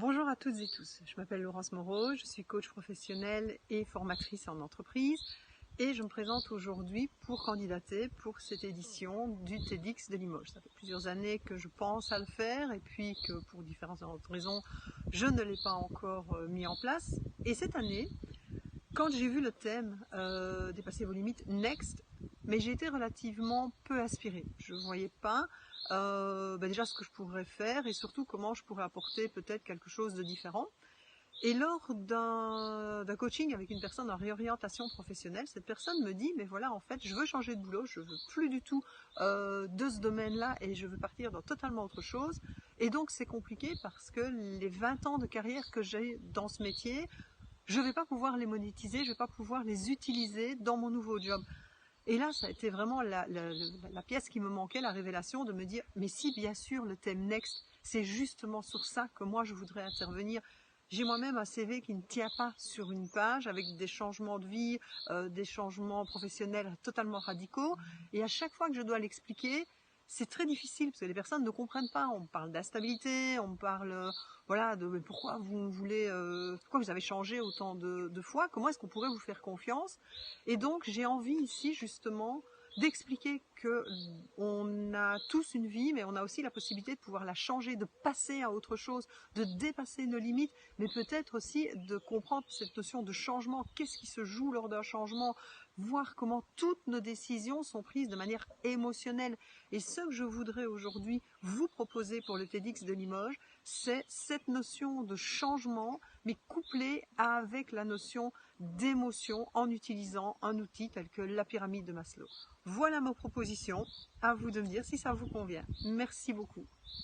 Bonjour à toutes et tous, je m'appelle Laurence Moreau, je suis coach professionnelle et formatrice en entreprise et je me présente aujourd'hui pour candidater pour cette édition du TEDx de Limoges. Ça fait plusieurs années que je pense à le faire et puis que pour différentes raisons je ne l'ai pas encore mis en place. Et cette année, quand j'ai vu le thème dépasser vos limites Next, mais j'ai été relativement peu inspirée. Je ne voyais pas déjà ce que je pourrais faire et surtout comment je pourrais apporter peut-être quelque chose de différent. Et lors d'un coaching avec une personne en réorientation professionnelle, cette personne me dit mais voilà, en fait je veux changer de boulot, je veux plus du tout de ce domaine-là et je veux partir dans totalement autre chose. Et donc c'est compliqué parce que les 20 ans de carrière que j'ai dans ce métier, je ne vais pas pouvoir les monétiser, je ne vais pas pouvoir les utiliser dans mon nouveau job. Et là, ça a été vraiment la pièce qui me manquait, la révélation de me dire, mais si bien sûr le thème Next, c'est justement sur ça que moi je voudrais intervenir. J'ai moi-même un CV qui ne tient pas sur une page avec des changements de vie, des changements professionnels totalement radicaux. Et à chaque fois que je dois l'expliquer, c'est très difficile parce que les personnes ne comprennent pas. On me parle d'instabilité, on me parle voilà, de mais pourquoi vous voulez, pourquoi vous avez changé autant de fois, comment est-ce qu'on pourrait vous faire confiance. Et donc j'ai envie ici justement d'expliquer que on a tous une vie, mais on a aussi la possibilité de pouvoir la changer, de passer à autre chose, de dépasser nos limites, mais peut-être aussi de comprendre cette notion de changement, qu'est-ce qui se joue lors d'un changement, voir comment toutes nos décisions sont prises de manière émotionnelle. Et ce que je voudrais aujourd'hui vous proposer pour le TEDx de Limoges, c'est cette notion de changement, mais couplée avec la notion d'émotion en utilisant un outil tel que la pyramide de Maslow. Voilà ma proposition, à vous de me dire si ça vous convient. Merci beaucoup.